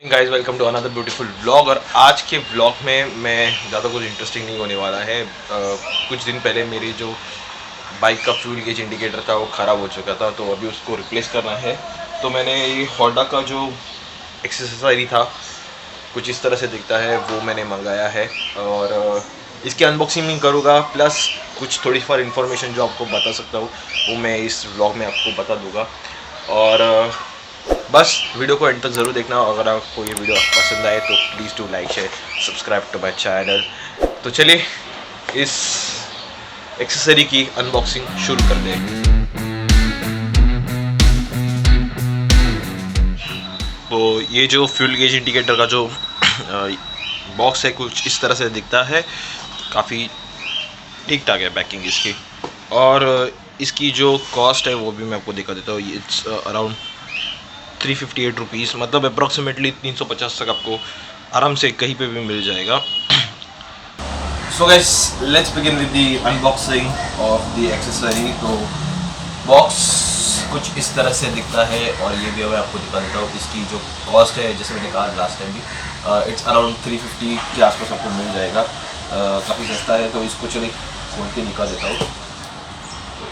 Guys welcome to another beautiful vlog. और आज के व्लॉग में मैं ज़्यादा कुछ इंटरेस्टिंग नहीं होने वाला है। कुछ दिन पहले मेरी जो बाइक का फ्यूल गेज इंडिकेटर था वो ख़राब हो चुका था, तो अभी उसको रिप्लेस करना है। तो मैंने ये होंडा का जो एक्सेसरी था, कुछ इस तरह से दिखता है, वो मैंने मंगाया है। और इसकी अनबॉक्सिंग करूँगा, प्लस कुछ थोड़ी फार इन्फॉर्मेशन जो आपको बता सकता हूँ वो मैं इस व्लॉग में आपको बता दूँगा। और बस वीडियो को एंड तक ज़रूर देखना। अगर आपको ये वीडियो पसंद आए तो please do like share subscribe to my channel. तो चलिए इस एक्सेसरी की अनबॉक्सिंग शुरू करते हैं। तो ये जो फ्यूल गेज इंडिकेटर का जो बॉक्स है कुछ इस तरह से दिखता है। काफ़ी ठीक ठाक है पैकिंग इसकी। और इसकी जो कॉस्ट है वो भी मैं आपको दिखा देता हूँ। इट्स अराउंड 358 रुपीज़, मतलब अप्रॉक्सीमेटली 350 तक आपको आराम से कहीं पे भी मिल जाएगा। So guys let's begin with the unboxing of the accessory. तो बॉक्स कुछ इस तरह से दिखता है और ये भी मैं आपको दिखा देता हूँ। इसकी जो कॉस्ट है, जैसे मैंने कहा लास्ट टाइम भी, इट्स अराउंड 350 के आसपास आपको मिल जाएगा। काफ़ी सस्ता है। तो इसको चलिए खोल के निकाल देता हूँ। तो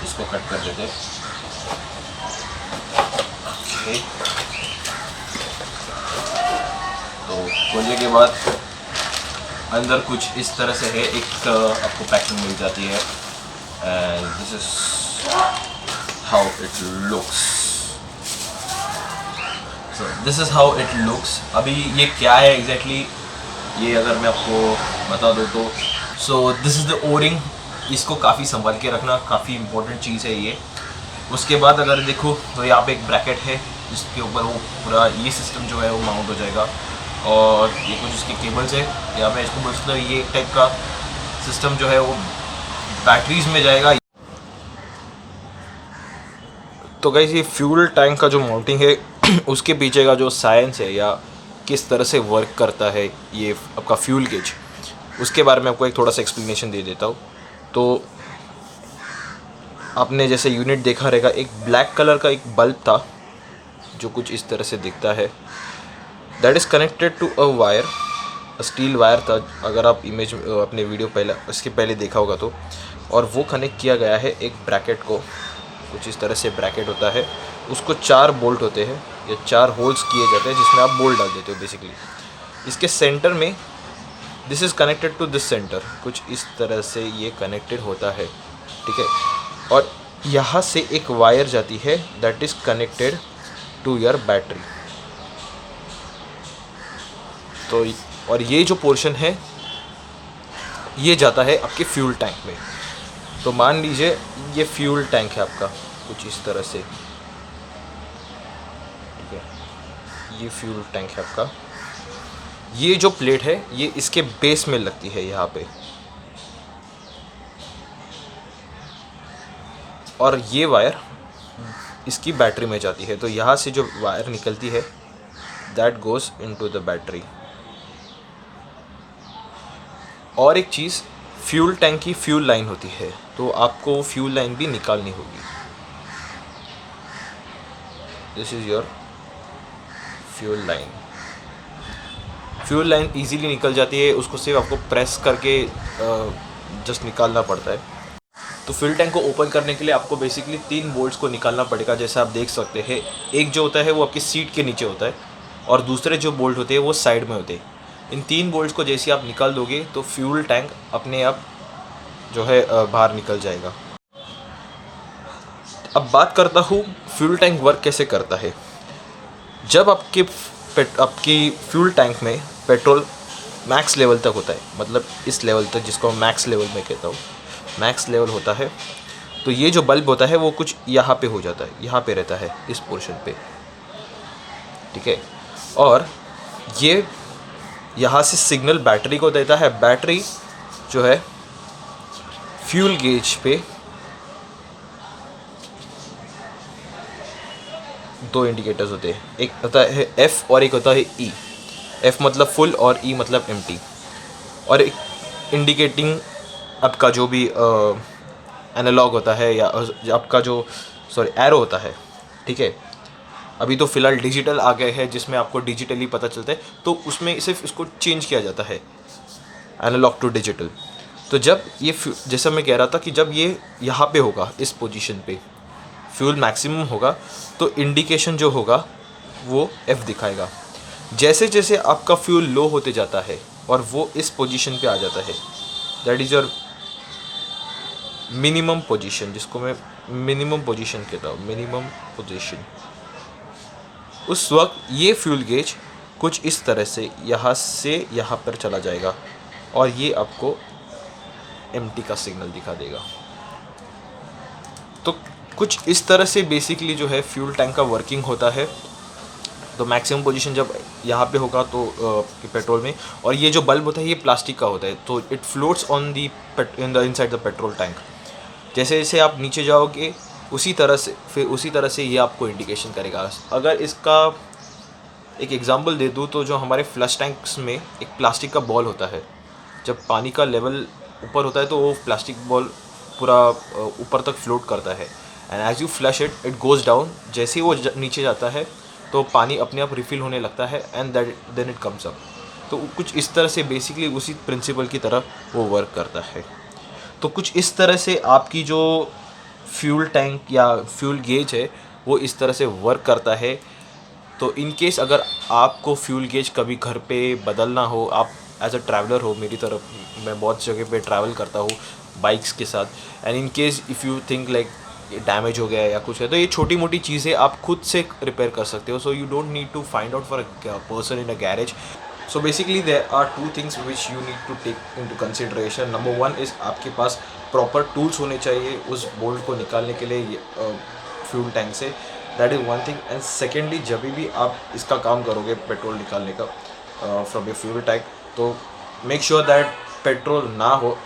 इसको कट कर देते हैं। तो खोलने के बाद अंदर कुछ इस तरह से है। एक आपको पैकिंग मिल जाती है and this is how it looks. So this is how it looks. अभी ये क्या है एग्जैक्टली ये अगर मैं आपको बता दूँ तो so this is the O-ring. इसको काफ़ी संभाल के रखना, काफ़ी इम्पोर्टेंट चीज़ है ये। उसके बाद अगर देखो तो यहाँ पे एक ब्रैकेट है जिसके ऊपर वो पूरा ये सिस्टम जो है वो माउंट हो जाएगा। और ये कुछ इसके केबल्स है, या मैं इसको बोल सकता हूँ ये एक टाइप का सिस्टम जो है वो बैटरीज में जाएगा। तो गाइस ये फ्यूल टैंक का जो माउंटिंग है उसके पीछे का जो साइंस है या किस तरह से वर्क करता है ये आपका फ्यूल गेज, उसके बारे में आपको एक थोड़ा सा एक्सप्लेनेशन दे देता हूँ। तो आपने जैसे यूनिट देखा रहेगा, एक ब्लैक कलर का एक बल्ब था जो कुछ इस तरह से दिखता है। That is connected to a wire, steel wire था। अगर आप इमेज अपने वीडियो पहले इसके पहले देखा होगा तो। और वो कनेक्ट किया गया है एक ब्रैकेट को, कुछ इस तरह से ब्रैकेट होता है। उसको 4 बोल्ट होते हैं या 4 होल्स किए जाते हैं जिसमें आप बोल्ट डाल देते हो बेसिकली। इसके सेंटर में this is connected to this centre, कुछ इस तरह से ये कनेक्टेड होता है, ठीक है। और यहाँ से एक वायर जाती है that is connected to your battery. तो और ये जो पोर्शन है ये जाता है आपके फ्यूल टैंक में। तो मान लीजिए ये फ्यूल टैंक है आपका, कुछ इस तरह से, ठीक है। ये फ्यूल टैंक है आपका। ये जो प्लेट है ये इसके बेस में लगती है यहाँ पे, और ये वायर इसकी बैटरी में जाती है। तो यहाँ से जो वायर निकलती है that goes into the battery. और एक चीज़, फ्यूल टैंक की फ्यूल लाइन होती है, तो आपको फ्यूल लाइन भी निकालनी होगी। This is your fuel line. Fuel line easily निकल जाती है, उसको सिर्फ आपको प्रेस करके जस्ट निकालना पड़ता है। तो फ्यूल टैंक को ओपन करने के लिए आपको बेसिकली 3 बोल्ट्स को निकालना पड़ेगा। जैसे आप देख सकते हैं, एक जो होता है वो आपकी सीट के नीचे होता है और दूसरे जो बोल्ट होते हैं वो साइड में होते हैं। इन 3 बोल्ट्स को जैसे आप निकाल दोगे तो फ्यूल टैंक अपने आप जो है बाहर निकल जाएगा। अब बात करता हूँ फ्यूल टैंक वर्क कैसे करता है। जब आपकी फ्यूल टैंक में पेट्रोल मैक्स लेवल तक होता है, मतलब इस लेवल तक जिसको मैं मैक्स लेवल में कहता हूँ, मैक्स लेवल होता है, तो ये जो बल्ब होता है वो कुछ यहाँ पे हो जाता है, यहाँ पे रहता है इस पोर्शन पे, ठीक है। और ये यहाँ से सिग्नल बैटरी को देता है। बैटरी जो है फ्यूल गेज पे 2 इंडिकेटर्स होते हैं, एक होता है F और एक होता है E। F मतलब फुल और E मतलब एम्प्टी। और एक इंडिकेटिंग आपका जो भी एनालॉग होता है या आपका जो एरो होता है, ठीक है। अभी तो फ़िलहाल डिजिटल आ गए हैं जिसमें आपको डिजिटली पता चलता है, तो उसमें सिर्फ इसको चेंज किया जाता है एनालॉग टू डिजिटल। तो जब ये जैसा मैं कह रहा था कि जब ये यहाँ पे होगा इस पोजीशन पे फ्यूल मैक्सिमम होगा तो इंडिकेशन जो होगा वो F दिखाएगा। जैसे जैसे आपका फ्यूल लो होते जाता है और वो इस पोजीशन पे आ जाता है, that is your minimum position, जिसको मैं मिनिमम पोजीशन कहता हूँ, मिनिमम पोजीशन। उस वक्त ये फ्यूल गेज कुछ इस तरह से यहाँ पर चला जाएगा और ये आपको एम्प्टी का सिग्नल दिखा देगा। तो कुछ इस तरह से बेसिकली जो है फ्यूल टैंक का वर्किंग होता है। तो मैक्सिमम पोजीशन जब यहाँ पे होगा तो पेट्रोल में, और ये जो बल्ब होता है ये प्लास्टिक का होता है, तो it floats on the in the inside the petrol tank. जैसे जैसे आप नीचे जाओगे उसी तरह से ये आपको इंडिकेशन करेगा। अगर इसका एक एग्जांपल दे दूँ तो जो हमारे फ्लश टैंक्स में एक प्लास्टिक का बॉल होता है, जब पानी का लेवल ऊपर होता है तो वो प्लास्टिक बॉल पूरा ऊपर तक फ्लोट करता है, and as you flush it goes down. जैसे ही वो नीचे जाता है तो पानी अपने आप रिफ़िल होने लगता है and then it comes up. तो कुछ इस तरह से बेसिकली उसी प्रिंसिपल की तरह वो वर्क करता है। तो कुछ इस तरह से आपकी जो फ्यूल टैंक या फ्यूल गेज है वो इस तरह से वर्क करता है। तो इन केस अगर आपको फ्यूल गेज कभी घर पे बदलना हो, आप एज अ ट्रैवलर हो, मेरी तरफ मैं बहुत जगह पे ट्रैवल करता हूँ बाइक्स के साथ, and in case if you think like damage हो गया है या कुछ है, तो ये छोटी मोटी चीज़ें आप खुद से रिपेयर कर सकते हो। So you don't need to find out for a person in a garage. So basically there are two things which you need to take into consideration. Number one is आपके पास प्रॉपर टूल्स होने चाहिए उस bolt को निकालने के लिए fuel tank से, that is one thing. And secondly जब भी आप इसका काम करोगे पेट्रोल निकालने का फ्रॉम ए फ्यूल टैंक, तो मेक श्योर दैट पेट्रोल ना हो,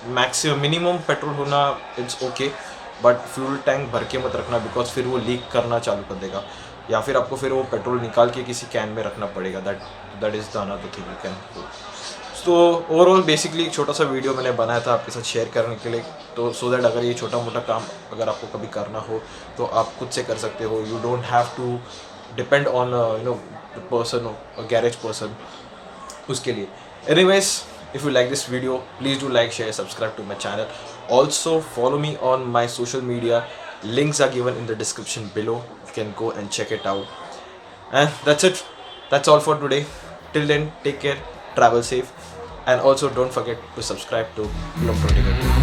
मैक्सिमम मिनिमम पेट्रोल होना it's okay, but fuel tank भर के मत रखना, बिकॉज फिर वो लीक करना चालू कर देगा, या फिर आपको फिर वो पेट्रोल निकाल के किसी कैन में रखना पड़ेगा। That is the another thing you can do. तो ओवरऑल बेसिकली एक छोटा सा वीडियो मैंने बनाया था आपके साथ शेयर करने के लिए, तो सो दैट अगर ये छोटा मोटा काम अगर आपको कभी करना हो तो आप खुद से कर सकते हो। You don't have to depend on person, garage person उसके लिए। Anyways, if you like this video, please do like, share, subscribe to my channel. Also follow me on my social media, links are given in the description below, you can go and check it out. And that's all for today. Till then, take care, travel safe, and also don't forget to subscribe to Plum Protocol.